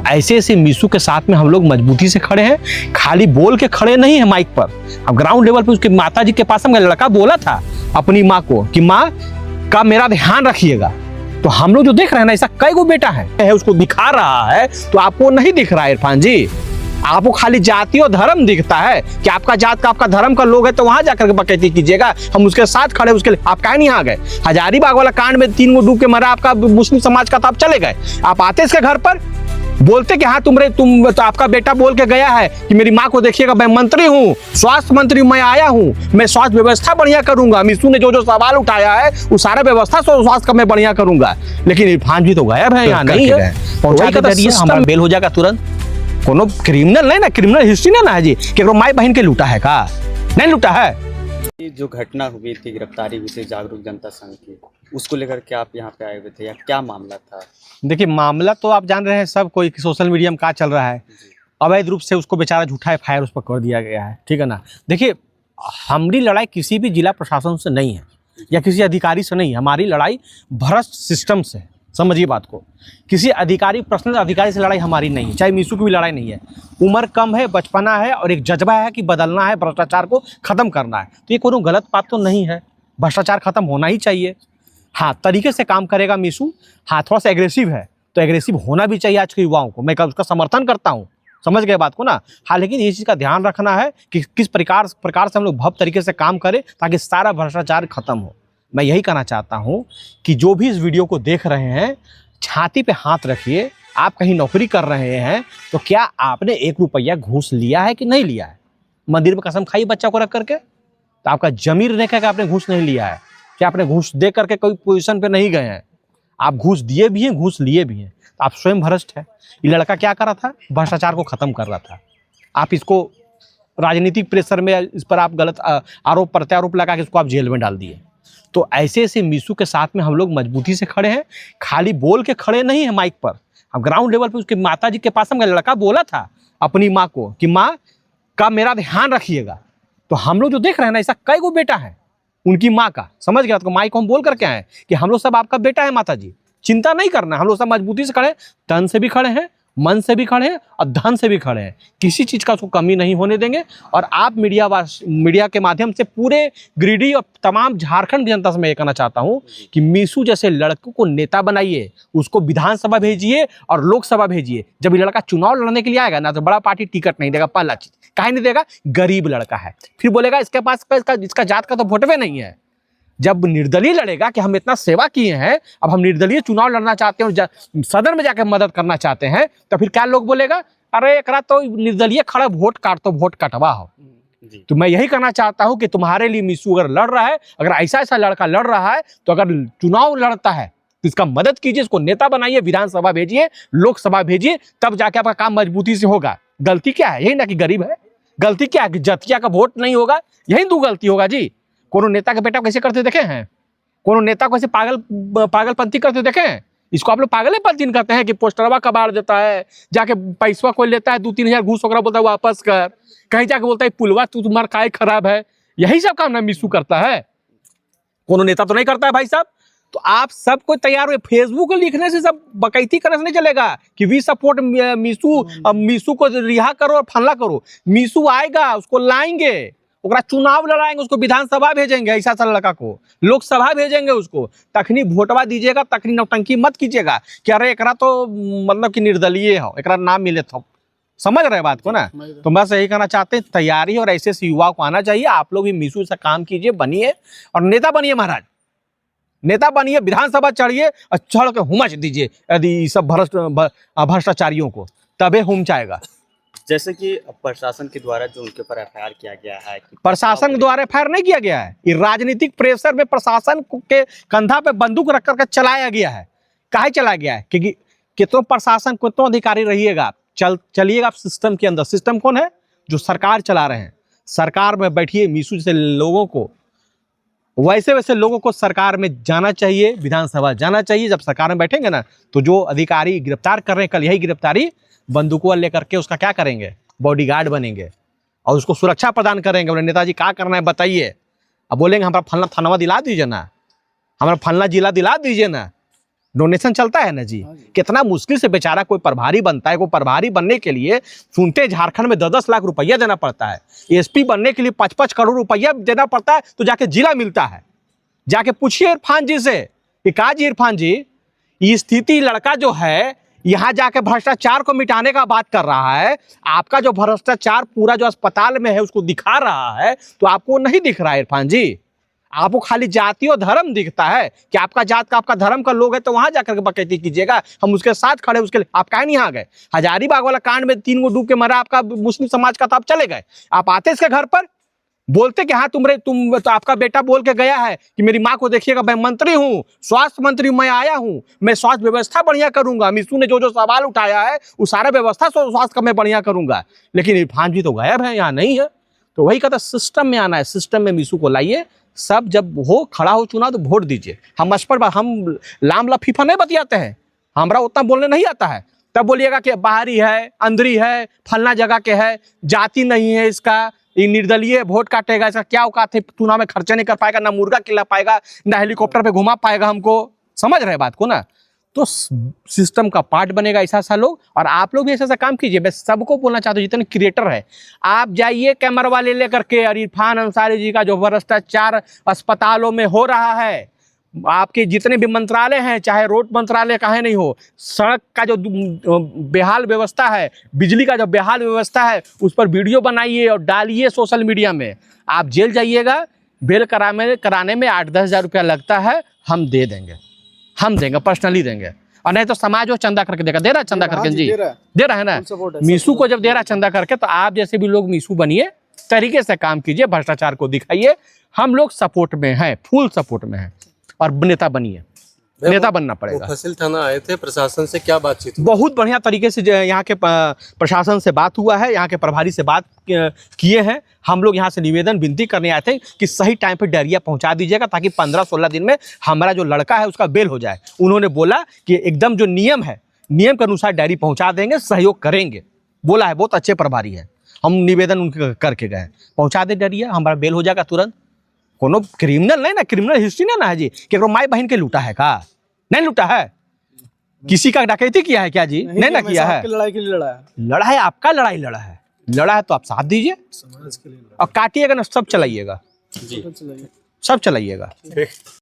ऐसे ऐसे मीशू के साथ में हम लोग मजबूती से खड़े हैं, खाली बोल के खड़े नहीं है माइक पर। हम ग्राउंड लेवल पे उसके माता जी के पास हम लड़का बोला था अपनी माँ को कि माँ का मेरा ध्यान रखिएगा। तो हम लोग जो देख रहे हैं ना, ऐसा कई गो बेटा है उसको दिखा रहा है, तो आपको नहीं दिख रहा है इरफान जी। आपको खाली जाति और धर्म दिखता है कि आपका जात का आपका धर्म का लोग है तो वहां जाकर के बकैती कीजिएगा, हम उसके साथ खड़े, उसके लिए आप काहे नहीं आ गए? हजारीबाग वाला कांड में 3 गो डूब के मरा आपका मुस्लिम समाज का, तो आप चले गए। आप आते इसके घर पर बोलते कि हाँ तुम तो आपका बेटा बोल के गया है कि मेरी माँ को देखिएगा, मैं मंत्री हूँ, स्वास्थ्य मंत्री, मैं आया हूँ, मैं स्वास्थ्य व्यवस्था बढ़िया करूंगा। मीशू ने जो जो सवाल उठाया है वो सारा व्यवस्था स्वास्थ्य का मैं बढ़िया करूंगा। लेकिन इरफान जी तो गायब है, यहाँ नहीं है। पहुंचा के जरिए हमारा बेल हो जाएगा तुरंत। कोनो क्रिमिनल नहीं ना, क्रिमिनल हिस्ट्री ना है जी कि माई बहन के लूटा है का, नहीं लूटा है। जो घटना हुई थी, गिरफ्तारी हुई थी जागरूक जनता संघ की, उसको लेकर के आप यहाँ पे आए हुए थे, या क्या मामला था? देखिए मामला तो आप जान रहे हैं सब, कोई सोशल मीडिया में क्या चल रहा है। अवैध रूप से उसको बेचारा झूठा FIR उस पर कर दिया गया है, ठीक है ना। देखिए हमारी लड़ाई किसी भी जिला प्रशासन से नहीं है या किसी अधिकारी से नहीं है, हमारी लड़ाई भ्रष्ट सिस्टम से है। समझिए बात को, किसी अधिकारी, पर्सनल अधिकारी से लड़ाई हमारी नहीं है, चाहे मीशू की भी लड़ाई नहीं है। उम्र कम है, बचपना है और एक जज्बा है कि बदलना है, भ्रष्टाचार को खत्म करना है। तो ये कोई गलत बात तो नहीं है, भ्रष्टाचार खत्म होना ही चाहिए। हाँ, तरीके से काम करेगा मीशू। हाँ, थोड़ा सा एग्रेसिव है तो एग्रेसिव होना भी चाहिए आज के युवाओं को, मैं उसका समर्थन करता हूँ, समझ गए बात को ना। हाँ, लेकिन ये चीज़ का ध्यान रखना है कि किस प्रकार से हम लोग भव्य तरीके से काम करें ताकि सारा भ्रष्टाचार खत्म हो। मैं यही कहना चाहता हूँ कि जो भी इस वीडियो को देख रहे हैं, छाती पे हाथ रखिए। आप कहीं नौकरी कर रहे हैं तो क्या आपने 1 रुपया घूस लिया है कि नहीं लिया है? मंदिर में कसम खाई बच्चा को रख करके, तो आपका जमीर नहीं कहा कि आपने घूस नहीं लिया है। क्या आपने घूस दे करके कोई पोजीशन पे नहीं गए हैं? आप घूस दिए भी हैं, घूस लिए भी हैं, तो आप स्वयं भ्रष्ट है। ये लड़का क्या कर रहा था? भ्रष्टाचार को खत्म कर रहा था। आप इसको राजनीतिक प्रेशर में इस पर आप गलत आरोप प्रत्यारोप लगा के इसको आप जेल में डाल दिए। तो ऐसे ऐसे मीशू के साथ में हम लोग मजबूती से खड़े हैं, खाली बोल के खड़े नहीं है माइक पर। हम ग्राउंड लेवल पे उसके माता जी के पास हम लड़का बोला था अपनी माँ को कि माँ का मेरा ध्यान रखिएगा। तो हम लोग जो देख रहे हैं ना, ऐसा कई गो बेटा है उनकी माँ का, समझ गया? तो माई को हम बोल करके आए कि हम लोग सब आपका बेटा है माता जी, चिंता नहीं करना। हम लोग सब मजबूती से खड़े हैं, तन से भी खड़े हैं, मन से भी खड़े हैं और धन से भी खड़े हैं। किसी चीज़ का उसको कमी नहीं होने देंगे। और आप मीडिया के माध्यम से पूरे गिरिडीह और तमाम झारखंड की जनता से मैं ये कहना चाहता हूँ कि मीशू जैसे लड़कों को नेता बनाइए, उसको विधानसभा भेजिए और लोकसभा भेजिए। जब ये लड़का चुनाव लड़ने के लिए आएगा ना, तो बड़ा पार्टी टिकट नहीं देगा। पहला चीज काहे नहीं देगा? गरीब लड़का है। फिर बोलेगा इसके पास इसका जात का तो वोटवे नहीं है। जब निर्दलीय लड़ेगा कि हम इतना सेवा किए हैं, अब हम निर्दलीय चुनाव लड़ना चाहते हैं और सदन में जाकर मदद करना चाहते हैं, तो फिर क्या लोग बोलेगा? अरे एकरा तो निर्दलीय खड़ा, वोट काट तो वोट कटवा हो। तो मैं यही कहना चाहता हूं कि तुम्हारे लिए मीशू अगर लड़ रहा है, अगर ऐसा ऐसा लड़का लड़ रहा है, तो अगर चुनाव लड़ता है तो इसका मदद कीजिए, इसको नेता बनाइए, विधानसभा भेजिए, लोकसभा भेजिए, तब जाके आपका काम मजबूती से होगा। गलती क्या है? यही ना कि गरीब है। गलती क्या है? जतिया का वोट नहीं होगा, यही 2 गलती होगा जी। कोनो नेता के बेटा कैसे करते देखे हैं? कोनो नेता को ऐसे पागलपंथी करते देखे हैं? इसको आप लोग पागलपंथी करते हैं कि पोस्टरवा कबाड़ देता है, जाके पैसा कोई लेता है 2-3 हजार घूस वगैरह, बोलता है वापस कर, कहीं जाके बोलता है पुलवा तुम्हारा काय खराब है। यही सब काम ना मीशू करता है, कोनो नेता तो नहीं करता है भाई साहब। तो आप सब कोई तैयार हुए, फेसबुक लिखने से सब बकैती करने से नहीं चलेगा कि वी सपोर्ट मीशू, मीशू को रिहा करो और फल्ला करो। मीशू आएगा, उसको लाएंगे, ओकरा चुनाव लड़ाएंगे, उसको विधानसभा भेजेंगे, ऐसा सा लड़का को लोकसभा भेजेंगे, उसको तखनी वोटवा दीजिएगा, तखनी नौटंकी मत कीजिएगा कि अरे एकरा तो मतलब कि निर्दलीय हो, एकरा नाम मिले तो। समझ रहे बात को ना? तो बस यही कहना चाहते हैं, तैयारी और ऐसे युवाओं को आना चाहिए। आप लोग भी मीशू से काम कीजिए, बनिए और नेता बनिए महाराज, नेता बनिए, विधानसभा चढ़िए और चढ़ के हुमच दीजिए यदि सब भ्रष्टाचारियों को, तबे हुम जाएगा। जैसे कि प्रशासन के द्वारा जो उनके ऊपर FIR किया गया है, प्रशासन के द्वारा FIR नहीं किया गया है, ये राजनीतिक प्रेशर में प्रशासन के कंधा पे बंदूक रख करके चलाया गया है। काहे चलाया गया है? क्योंकि कितनों प्रशासन, कितनों अधिकारी रहिएगा, चलिएगा आप सिस्टम के अंदर। सिस्टम कौन है? जो सरकार चला रहे हैं। सरकार में बैठिए, मीशू से लोगों को, वैसे वैसे लोगों को सरकार में जाना चाहिए, विधानसभा जाना चाहिए। जब सरकार में बैठेंगे ना, तो जो अधिकारी गिरफ्तार कर रहे हैं, कल यही गिरफ्तारी बंदूकों लेकर के उसका क्या करेंगे? बॉडीगार्ड बनेंगे और उसको सुरक्षा प्रदान करेंगे। बोले नेताजी क्या करना है बताइए। अब बोलेंगे हमारा फलना थाना दिला दीजिए ना, हमारा फलना जिला दिला दीजिए ना, डोनेशन चलता है ना जी। कितना मुश्किल से बेचारा कोई प्रभारी बनता है। कोई प्रभारी बनने के लिए सुनते झारखंड में 10-10 लाख रुपया देना पड़ता है। एसपी बनने के लिए 5-5 करोड़ रुपया देना पड़ता है, तो जाके जिला मिलता है। जाके पूछिए इरफान जी से कि का जी इरफान जी, ये स्थिति लड़का जो है यहाँ जाके भ्रष्टाचार को मिटाने का बात कर रहा है, आपका जो भ्रष्टाचार पूरा जो अस्पताल में है उसको दिखा रहा है, तो आपको नहीं दिख रहा है इरफान जी। आपको खाली जाति और धर्म दिखता है कि आपका जात का आपका धर्म का लोग है तो वहां जाकर के बकैती कीजिएगा, हम उसके साथ खड़े, उसके लिए आप काहे नहीं आ गए? हजारीबाग वाला कांड में 3 गो डूब के मरा आपका मुस्लिम समाज का, तो आप चले गए। आप आते इसके घर पर बोलते कि हाँ तुम तो आपका बेटा बोल के गया है कि मेरी माँ को देखिएगा, मैं मंत्री हूँ, स्वास्थ्य मंत्री मैं आया हूँ, मैं स्वास्थ्य व्यवस्था बढ़िया करूंगा। मिशू ने जो जो सवाल उठाया है वो सारा व्यवस्था स्वास्थ्य का मैं बढ़िया करूंगा। लेकिन इरफान जी तो गायब है, यहाँ नहीं है। तो वही कहता सिस्टम में आना है, सिस्टम में मिशू को लाइए। सब जब हो खड़ा हो चुना तो वोट दीजिए। हम इस पर हम लाम लफीफा नहीं बतियाते हैं, हमारा उतना बोलने नहीं आता है। तब बोलिएगा कि बाहरी है, अंदरी है, फलना जगह के है, जाति नहीं है इसका, ये निर्दलीय वोट काटेगा, इसका क्या औकात है, चुनाव में खर्चा नहीं कर पाएगा, ना मुर्गा खिला पाएगा, ना हेलीकॉप्टर पे घुमा पाएगा हमको। समझ रहे बात को ना? तो सिस्टम का पार्ट बनेगा ऐसा सा लोग। और आप लोग भी ऐसा काम कीजिए। मैं सबको बोलना चाहता हूँ जितने क्रिएटर है, आप जाइए कैमरा वाले लेकर के, और इरफान अंसारी जी का जो भ्रष्टाचार अस्पतालों में हो रहा है, आपके जितने भी मंत्रालय हैं, चाहे रोड मंत्रालय काहे नहीं हो, सड़क का जो बेहाल व्यवस्था है, बिजली का जो बेहाल व्यवस्था है, उस पर वीडियो बनाइए और डालिए सोशल मीडिया में। आप जेल जाइएगा, बेल कराने में 8-10 हज़ार रुपया लगता है, हम देंगे, पर्सनली देंगे। और नहीं तो समाज वो चंदा करके देगा। दे रहा है चंदा करके जी, दे रहा है ना। मिशू को जब दे रहा है चंदा करके, तो आप जैसे भी लोग मिशू बनिए, तरीके से काम कीजिए, भ्रष्टाचार को दिखाइए। हम लोग सपोर्ट में हैं, फुल सपोर्ट में हैं, और नेता बनिए, नेता बनना पड़ेगा। मुफस्सिल थाना आए थे, प्रशासन से क्या बातचीत हुई? बहुत बढ़िया तरीके से यहाँ के प्रशासन से बात हुआ है, यहाँ के प्रभारी से बात किए हैं। हम लोग यहाँ से निवेदन विनती करने आए थे कि सही टाइम पे डायरिया पहुँचा दीजिएगा, ताकि 15-16 दिन में हमारा जो लड़का है उसका बेल हो जाए। उन्होंने बोला कि एकदम जो नियम है, नियम के अनुसार डायरी पहुँचा देंगे, सहयोग करेंगे, बोला है। बहुत अच्छे प्रभारी है। हम निवेदन उनके करके गए, पहुँचा दे डायरिया, हमारा बेल हो जाएगा तुरंत। कोनो क्रिमिनल नहीं ना, क्रिमिनल हिस्ट्री नहीं ना है जी कि माई बहन के लूटा है का? नहीं लूटा है, किसी का डकैती किया है क्या जी? नहीं ना किया है। लड़ाई के लिए लड़ा है, लड़ा है आपका, लड़ा है तो आप साथ दीजिए, समाज के लिए और काटिएगा ना, सब चलाइएगा, जी सब चलाइएगा।